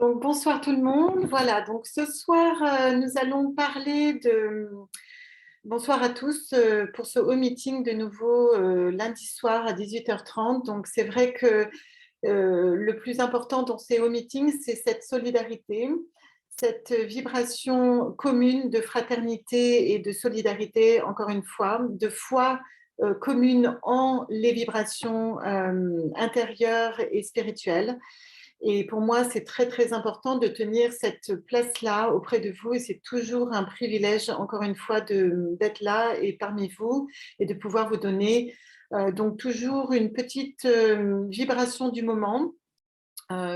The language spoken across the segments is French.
Donc, bonsoir tout le monde. Voilà, donc ce soir, nous allons parler de... Bonsoir à tous pour ce home meeting de nouveau lundi soir à 18h30. Donc, c'est vrai que le plus important dans ces home meetings, c'est cette solidarité, cette vibration commune de fraternité et de solidarité, encore une fois, de foi commune en les vibrations intérieures et spirituelles. Et pour moi, c'est très, très important de tenir cette place-là auprès de vous. Et c'est toujours un privilège, encore une fois, d'être là et parmi vous et de pouvoir vous donner donc toujours une petite vibration du moment.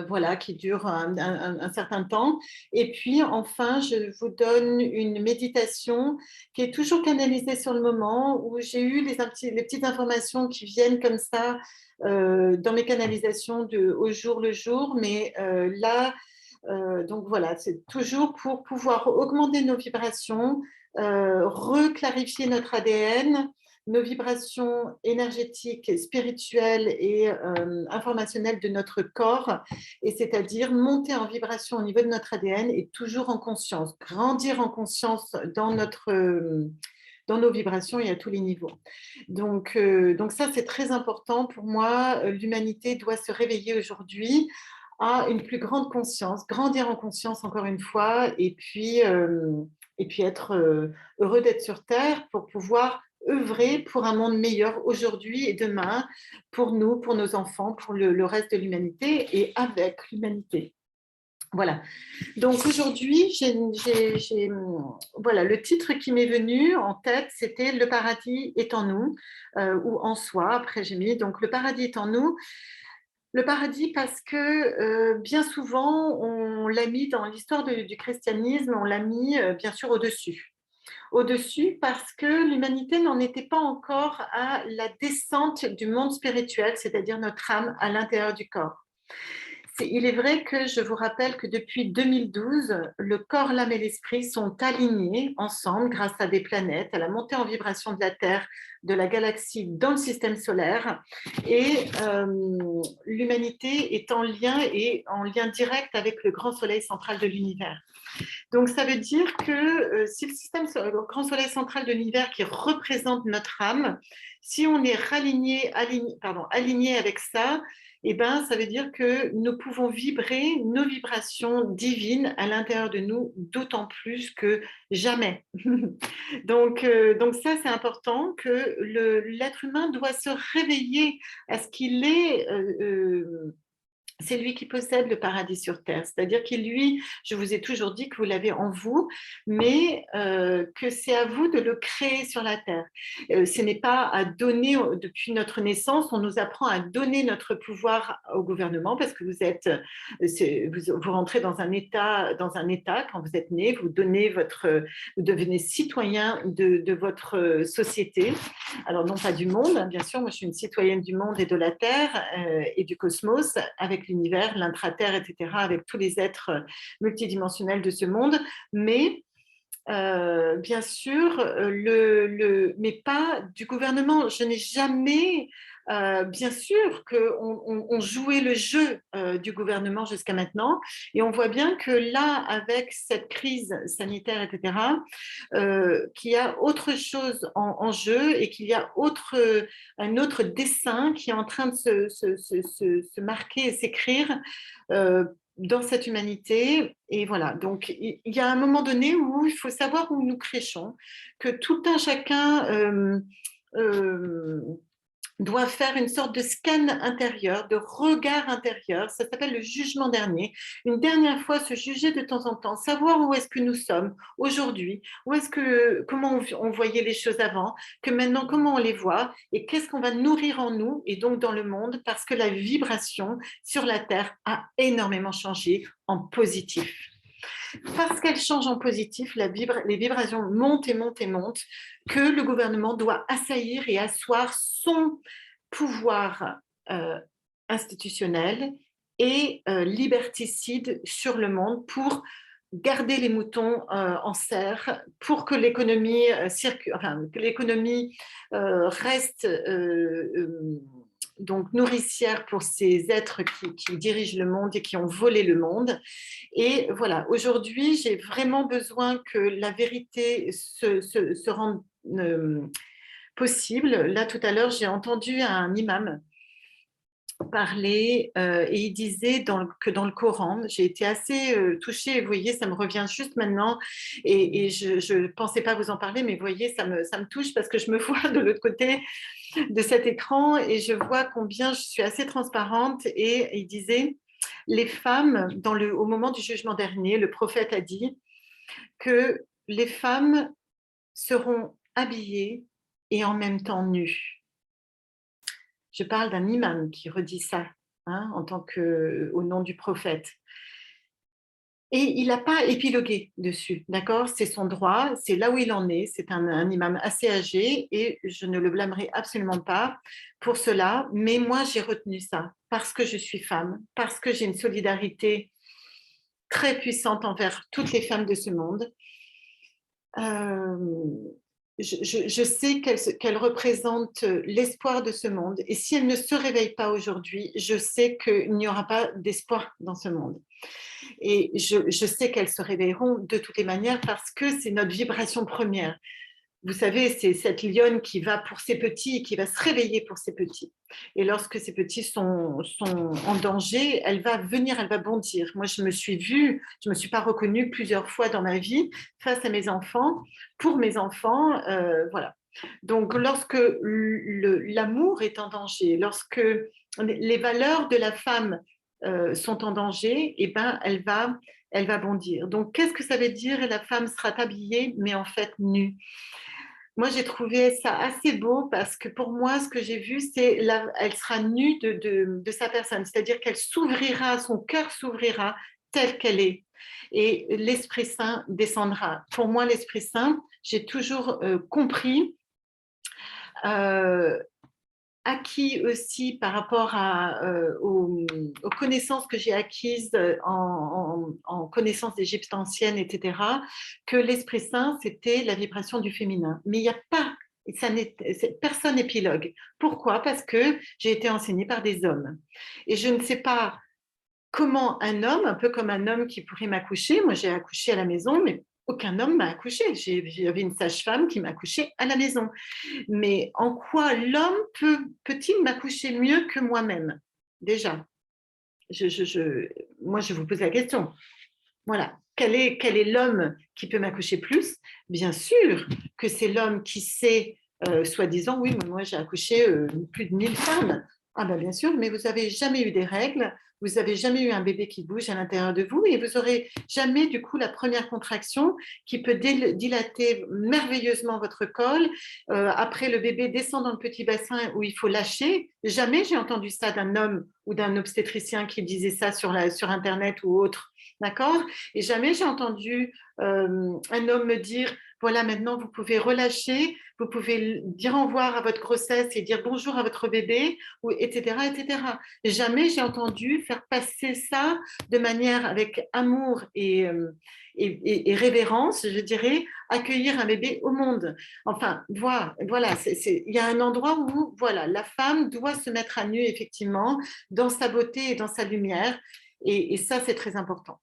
Voilà, qui dure un certain temps. Et puis, enfin, je vous donne une méditation qui est toujours canalisée sur le moment, où j'ai eu les petites informations qui viennent comme ça dans mes canalisations au jour le jour. Mais là, donc voilà, c'est toujours pour pouvoir augmenter nos vibrations, reclarifier notre ADN, nos vibrations énergétiques, spirituelles et informationnelles de notre corps, et c'est-à-dire monter en vibration au niveau de notre ADN et toujours en conscience, grandir en conscience dans nos vibrations et à tous les niveaux. Donc ça, c'est très important pour moi. L'humanité doit se réveiller aujourd'hui à une plus grande conscience, grandir en conscience encore une fois, et puis être heureux d'être sur Terre pour pouvoir œuvrer pour un monde meilleur aujourd'hui et demain, pour nous, pour nos enfants, pour le reste de l'humanité et avec l'humanité. Voilà. Donc aujourd'hui, voilà, le titre qui m'est venu en tête, c'était Le paradis est en nous, ou en soi. Après, j'ai mis donc Le paradis est en nous. Le paradis parce que bien souvent, on l'a mis dans l'histoire du christianisme, on l'a mis bien sûr au-dessus. Au-dessus parce que l'humanité n'en était pas encore à la descente du monde spirituel, c'est-à-dire notre âme à l'intérieur du corps. Il est vrai que je vous rappelle que depuis 2012, le corps, l'âme et l'esprit sont alignés ensemble grâce à des planètes, à la montée en vibration de la Terre, de la galaxie dans le système solaire. Et l'humanité est en lien et en lien direct avec le grand soleil central de l'univers. Donc, ça veut dire que si le grand soleil central de l'univers qui représente notre âme, si on est aligné avec ça, eh ben, ça veut dire que nous pouvons vibrer nos vibrations divines à l'intérieur de nous, d'autant plus que jamais. Donc ça, c'est important que l'être humain doit se réveiller à ce qu'il est. C'est lui qui possède le paradis sur terre, c'est-à-dire qu'il lui, je vous ai toujours dit que vous l'avez en vous, mais que c'est à vous de le créer sur la terre. Ce n'est pas à donner, depuis notre naissance, on nous apprend à donner notre pouvoir au gouvernement parce que vous rentrez dans un état quand vous êtes né, vous devenez citoyen de votre société. Alors non pas du monde, hein, bien sûr, moi je suis une citoyenne du monde et de la terre et du cosmos avec l'univers, l'intraterre, etc., avec tous les êtres multidimensionnels de ce monde, mais bien sûr, mais pas du gouvernement. Je n'ai jamais, bien sûr qu'on jouait le jeu du gouvernement jusqu'à maintenant, et on voit bien que là, avec cette crise sanitaire, etc., qu'il y a autre chose en jeu et qu'il y a un autre dessin qui est en train de se marquer et s'écrire dans cette humanité. Et voilà, donc il y a un moment donné où il faut savoir où nous créchons, que tout un chacun euh, doit faire une sorte de scan intérieur, de regard intérieur. Ça s'appelle le jugement dernier. Une dernière fois, se juger de temps en temps, savoir où est-ce que nous sommes aujourd'hui, comment on voyait les choses avant, que maintenant, comment on les voit, et qu'est-ce qu'on va nourrir en nous et donc dans le monde, parce que la vibration sur la Terre a énormément changé en positif. Parce qu'elle change en positif, les vibrations montent et montent et montent, que le gouvernement doit assaillir et asseoir son pouvoir institutionnel et liberticide sur le monde pour garder les moutons en serre, pour que l'économie reste donc nourricière pour ces êtres qui dirigent le monde et qui ont volé le monde. Et voilà, aujourd'hui, j'ai vraiment besoin que la vérité se rende possible. Là, tout à l'heure, j'ai entendu un imam parler et il disait que dans le Coran, j'ai été assez touchée, vous voyez, ça me revient juste maintenant et je ne pensais pas vous en parler, mais vous voyez, ça me touche parce que je me vois de l'autre côté de cet écran et je vois combien je suis assez transparente et il disait, les femmes, au moment du jugement dernier, le prophète a dit que les femmes seront habillées et en même temps nues. Je parle d'un imam qui redit ça, hein, au nom du prophète. Et il n'a pas épilogué dessus, d'accord? C'est son droit, c'est là où il en est. C'est un imam assez âgé et je ne le blâmerai absolument pas pour cela. Mais moi, j'ai retenu ça parce que je suis femme, parce que j'ai une solidarité très puissante envers toutes les femmes de ce monde. Je sais qu'elle représente l'espoir de ce monde. Et si elle ne se réveille pas aujourd'hui, je sais qu'il n'y aura pas d'espoir dans ce monde. Et je sais qu'elles se réveilleront de toutes les manières parce que c'est notre vibration première. Vous savez, c'est cette lionne qui va pour ses petits, qui va se réveiller pour ses petits. Et lorsque ses petits sont en danger, elle va venir, elle va bondir. Moi, je me suis pas reconnue plusieurs fois dans ma vie face à mes enfants, pour mes enfants, voilà. Donc, lorsque l'amour est en danger, lorsque les valeurs de la femme sont en danger, eh ben, elle va bondir. Donc, qu'est-ce que ça veut dire? La femme sera habillée, mais en fait nue. Moi, j'ai trouvé ça assez beau parce que pour moi, ce que j'ai vu, c'est elle sera nue de sa personne, c'est-à-dire qu'elle s'ouvrira, son cœur s'ouvrira telle qu'elle est. Et l'Esprit Saint descendra. Pour moi, l'Esprit Saint, j'ai toujours compris euh, acquis aussi par rapport aux connaissances que j'ai acquises en connaissances d'Égypte ancienne, etc., que l'Esprit Saint, c'était la vibration du féminin. Mais il n'y a pas, personne épilogue. Pourquoi? Parce que j'ai été enseignée par des hommes. Et je ne sais pas comment un homme, un peu comme un homme qui pourrait m'accoucher, moi j'ai accouché à la maison, mais aucun homme m'a accouché. J'avais une sage-femme qui m'a accouché à la maison. Mais en quoi l'homme peut-il m'accoucher mieux que moi-même? Déjà, moi, je vous pose la question. Voilà. Quel est l'homme qui peut m'accoucher plus? Bien sûr que c'est l'homme qui sait, soi-disant, oui, moi j'ai accouché plus de 1000 femmes. Ah ben bien sûr, mais vous n'avez jamais eu des règles, vous n'avez jamais eu un bébé qui bouge à l'intérieur de vous et vous n'aurez jamais du coup la première contraction qui peut dilater merveilleusement votre col. Après, le bébé descend dans le petit bassin où il faut lâcher. Jamais j'ai entendu ça d'un homme ou d'un obstétricien qui disait ça sur Internet ou autre. D'accord? Et jamais j'ai entendu un homme me dire, voilà, maintenant vous pouvez relâcher, vous pouvez dire au revoir à votre grossesse et dire bonjour à votre bébé, ou, etc., etc. Jamais j'ai entendu faire passer ça de manière avec amour et révérence, je dirais, accueillir un bébé au monde. Enfin, voilà, il y a un endroit où, voilà, la femme doit se mettre à nu, effectivement, dans sa beauté et dans sa lumière. Et ça, c'est très important.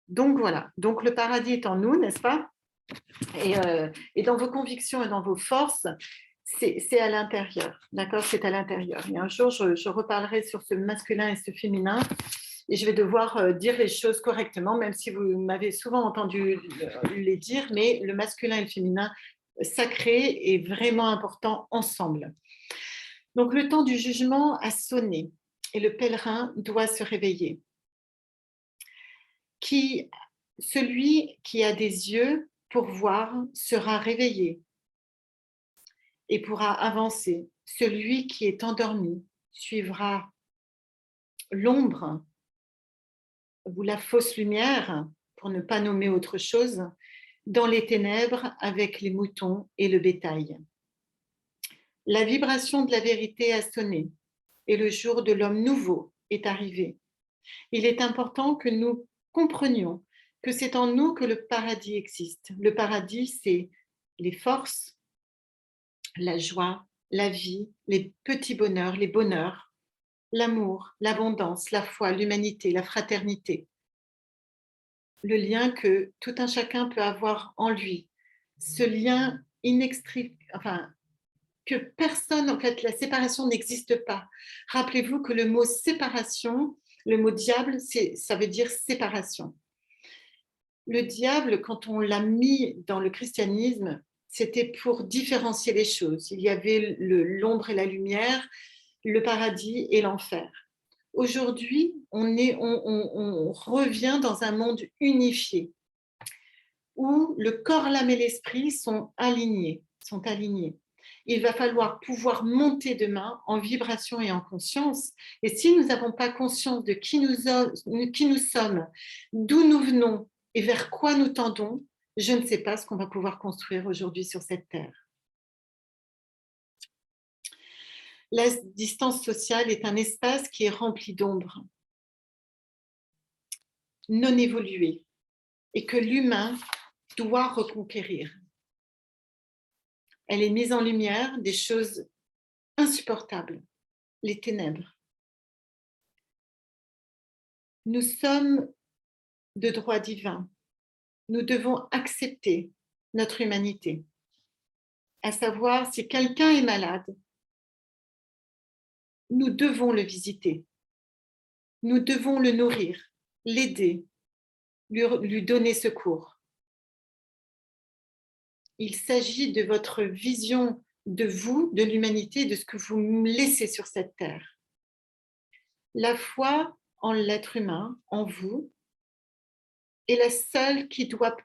Donc voilà, donc le paradis est en nous, n'est-ce pas? Et dans vos convictions et dans vos forces, c'est à l'intérieur, d'accord? C'est à l'intérieur. Et un jour, je reparlerai sur ce masculin et ce féminin, et je vais devoir dire les choses correctement, même si vous m'avez souvent entendu les dire, mais le masculin et le féminin sacré est vraiment important ensemble. Donc le temps du jugement a sonné, et le pèlerin doit se réveiller. Celui qui a des yeux pour voir sera réveillé et pourra avancer. Celui qui est endormi suivra l'ombre ou la fausse lumière, pour ne pas nommer autre chose, dans les ténèbres avec les moutons et le bétail. La vibration de la vérité a sonné et le jour de l'homme nouveau est arrivé. Il est important que nous comprenions que c'est en nous que le paradis existe. Le paradis, c'est les forces, la joie, la vie, les petits bonheurs, les bonheurs, l'amour, l'abondance, la foi, l'humanité, la fraternité, le lien que tout un chacun peut avoir en lui, ce lien enfin, que personne, en fait, la séparation n'existe pas. Rappelez-vous que le mot séparation, le mot diable, ça veut dire séparation. Le diable, quand on l'a mis dans le christianisme, c'était pour différencier les choses. Il y avait l'ombre et la lumière, le paradis et l'enfer. Aujourd'hui, on revient dans un monde unifié où le corps, l'âme et l'esprit sont alignés. Il va falloir pouvoir monter demain en vibration et en conscience. Et si nous n'avons pas conscience de qui nous sommes, d'où nous venons et vers quoi nous tendons, je ne sais pas ce qu'on va pouvoir construire aujourd'hui sur cette terre. La distance sociale est un espace qui est rempli d'ombre, non évolué, et que l'humain doit reconquérir. Elle est mise en lumière des choses insupportables, les ténèbres. Nous sommes de droit divin. Nous devons accepter notre humanité, à savoir si quelqu'un est malade, nous devons le visiter, nous devons le nourrir, l'aider, lui donner secours. Il s'agit de votre vision de vous, de l'humanité, de ce que vous laissez sur cette terre. La foi en l'être humain, en vous, est la seule qui doit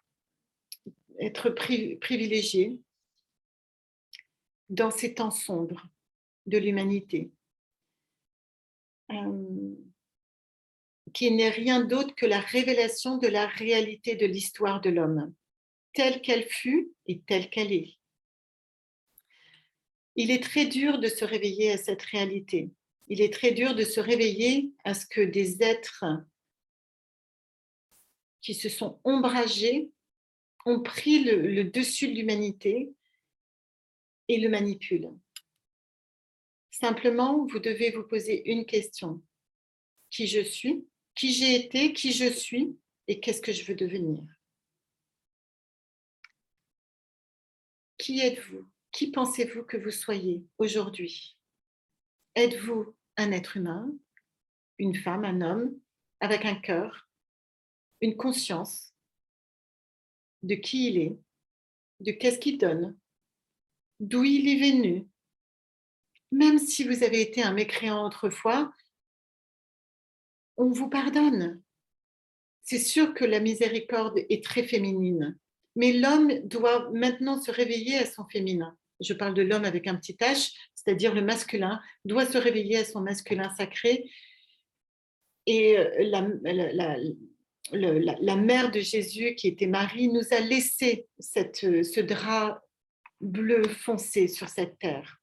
être privilégiée dans ces temps sombres de l'humanité, qui n'est rien d'autre que la révélation de la réalité de l'histoire de l'homme, telle qu'elle fut et telle qu'elle est. Il est très dur de se réveiller à cette réalité. Il est très dur de se réveiller à ce que des êtres qui se sont ombragés ont pris le dessus de l'humanité et le manipulent. Simplement, vous devez vous poser une question. Qui je suis, qui j'ai été, qui je suis et qu'est-ce que je veux devenir? Qui êtes-vous? Qui pensez-vous que vous soyez aujourd'hui? Êtes-vous un être humain, une femme, un homme, avec un cœur, une conscience de qui il est, de qu'est-ce qu'il donne, d'où il est venu? Même si vous avez été un mécréant autrefois, on vous pardonne. C'est sûr que la miséricorde est très féminine, mais l'homme doit maintenant se réveiller à son féminin. Je parle de l'homme avec un petit H, c'est-à-dire le masculin, doit se réveiller à son masculin sacré. Et la mère de Jésus, qui était Marie, nous a laissé ce drap bleu foncé sur cette terre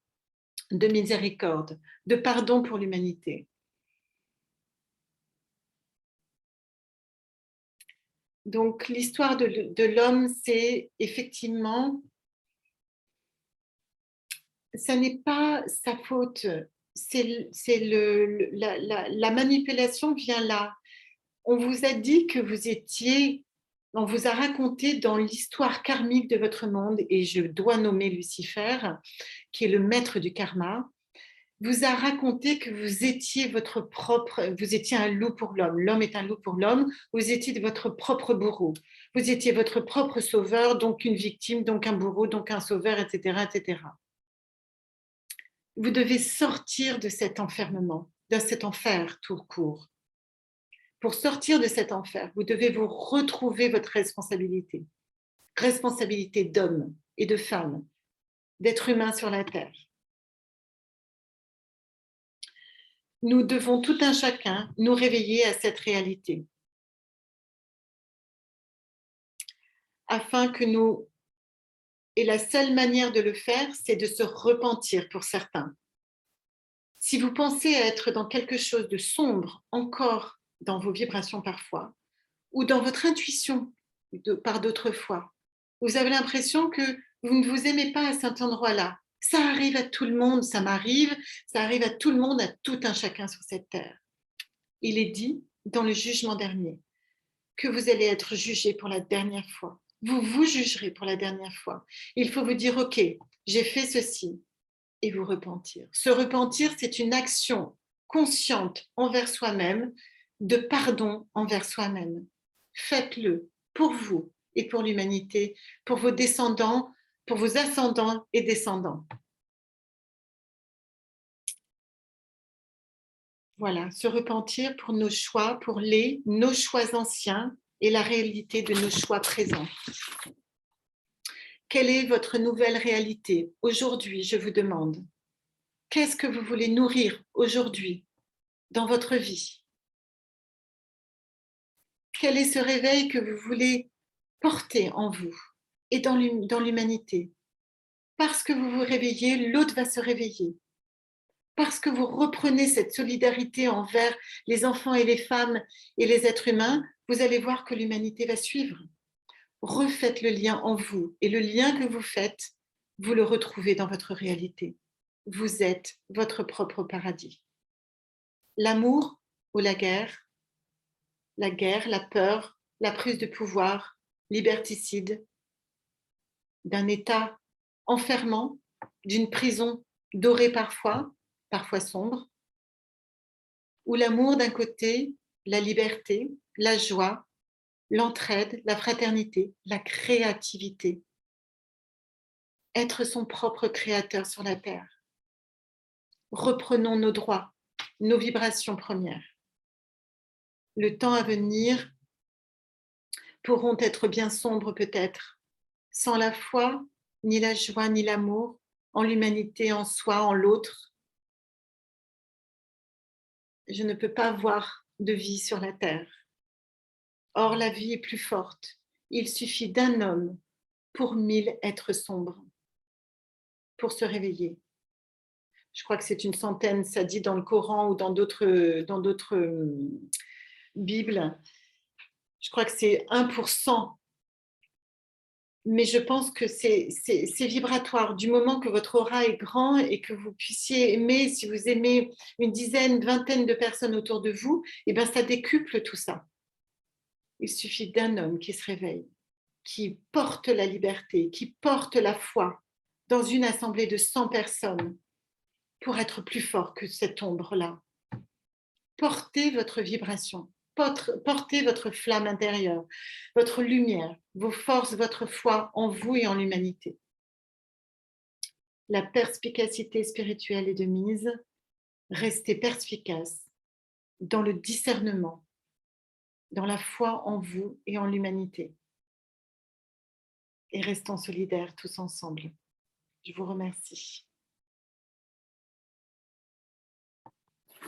de miséricorde, de pardon pour l'humanité. Donc, l'histoire de l'homme, c'est effectivement, ça n'est pas sa faute, la manipulation vient là. On vous a dit que vous étiez, on vous a raconté dans l'histoire karmique de votre monde, et je dois nommer Lucifer, qui est le maître du karma, vous a raconté que vous étiez un loup pour l'homme. L'homme est un loup pour l'homme. Vous étiez votre propre bourreau. Vous étiez votre propre sauveur, donc une victime, donc un bourreau, donc un sauveur, etc., etc. Vous devez sortir de cet enfermement, de cet enfer tout court. Pour sortir de cet enfer, vous devez vous retrouver votre responsabilité. Responsabilité d'homme et de femme, d'être humain sur la terre. Nous devons tout un chacun nous réveiller à cette réalité. Afin que nous... Et la seule manière de le faire, c'est de se repentir pour certains. Si vous pensez être dans quelque chose de sombre, encore dans vos vibrations parfois, ou dans votre intuition par d'autres fois, vous avez l'impression que vous ne vous aimez pas à cet endroit-là, Ça arrive à tout le monde, ça m'arrive, ça arrive à tout le monde, à tout un chacun sur cette terre. Il est dit dans le jugement dernier que vous allez être jugé pour la dernière fois. Vous vous jugerez pour la dernière fois. Il faut vous dire, OK, j'ai fait ceci, et vous repentir. Se repentir, c'est une action consciente envers soi-même, de pardon envers soi-même. Faites-le pour vous et pour l'humanité, pour vos descendants, pour vos ascendants et descendants. Voilà, se repentir pour nos choix, pour nos choix anciens et la réalité de nos choix présents. Quelle est votre nouvelle réalité aujourd'hui, je vous demande? Qu'est-ce que vous voulez nourrir aujourd'hui dans votre vie? Quel est ce réveil que vous voulez porter en vous et dans l'humanité? Parce que vous vous réveillez, l'autre va se réveiller. Parce que vous reprenez cette solidarité envers les enfants et les femmes et les êtres humains, vous allez voir que l'humanité va suivre. Refaites le lien en vous et le lien que vous faites, vous le retrouvez dans votre réalité. Vous êtes votre propre paradis. L'amour ou la guerre, la peur, la prise de pouvoir, liberticide, d'un état enfermant, d'une prison dorée parfois, parfois sombre, où l'amour d'un côté, la liberté, la joie, l'entraide, la fraternité, la créativité, être son propre créateur sur la terre. Reprenons nos droits, nos vibrations premières. Le temps à venir pourront être bien sombres peut-être, sans la foi, ni la joie, ni l'amour, en l'humanité, en soi, en l'autre. Je ne peux pas voir de vie sur la terre. Or, la vie est plus forte. Il suffit d'un homme pour 1000 êtres sombres pour se réveiller. Je crois que c'est une centaine, ça dit dans le Coran ou dans d'autres Bibles. Je crois que c'est 1%. Mais je pense que c'est vibratoire. Du moment que votre aura est grand et que vous puissiez aimer, si vous aimez une dizaine, vingtaine de personnes autour de vous, et bien ça décuple tout ça. Il suffit d'un homme qui se réveille, qui porte la liberté, qui porte la foi dans une assemblée de 100 personnes pour être plus fort que cette ombre-là. Portez votre vibration, portez votre flamme intérieure, votre lumière, vos forces, votre foi en vous et en l'humanité. La perspicacité spirituelle est de mise. Restez perspicace dans le discernement, dans la foi en vous et en l'humanité. Et restons solidaires tous ensemble. Je vous remercie.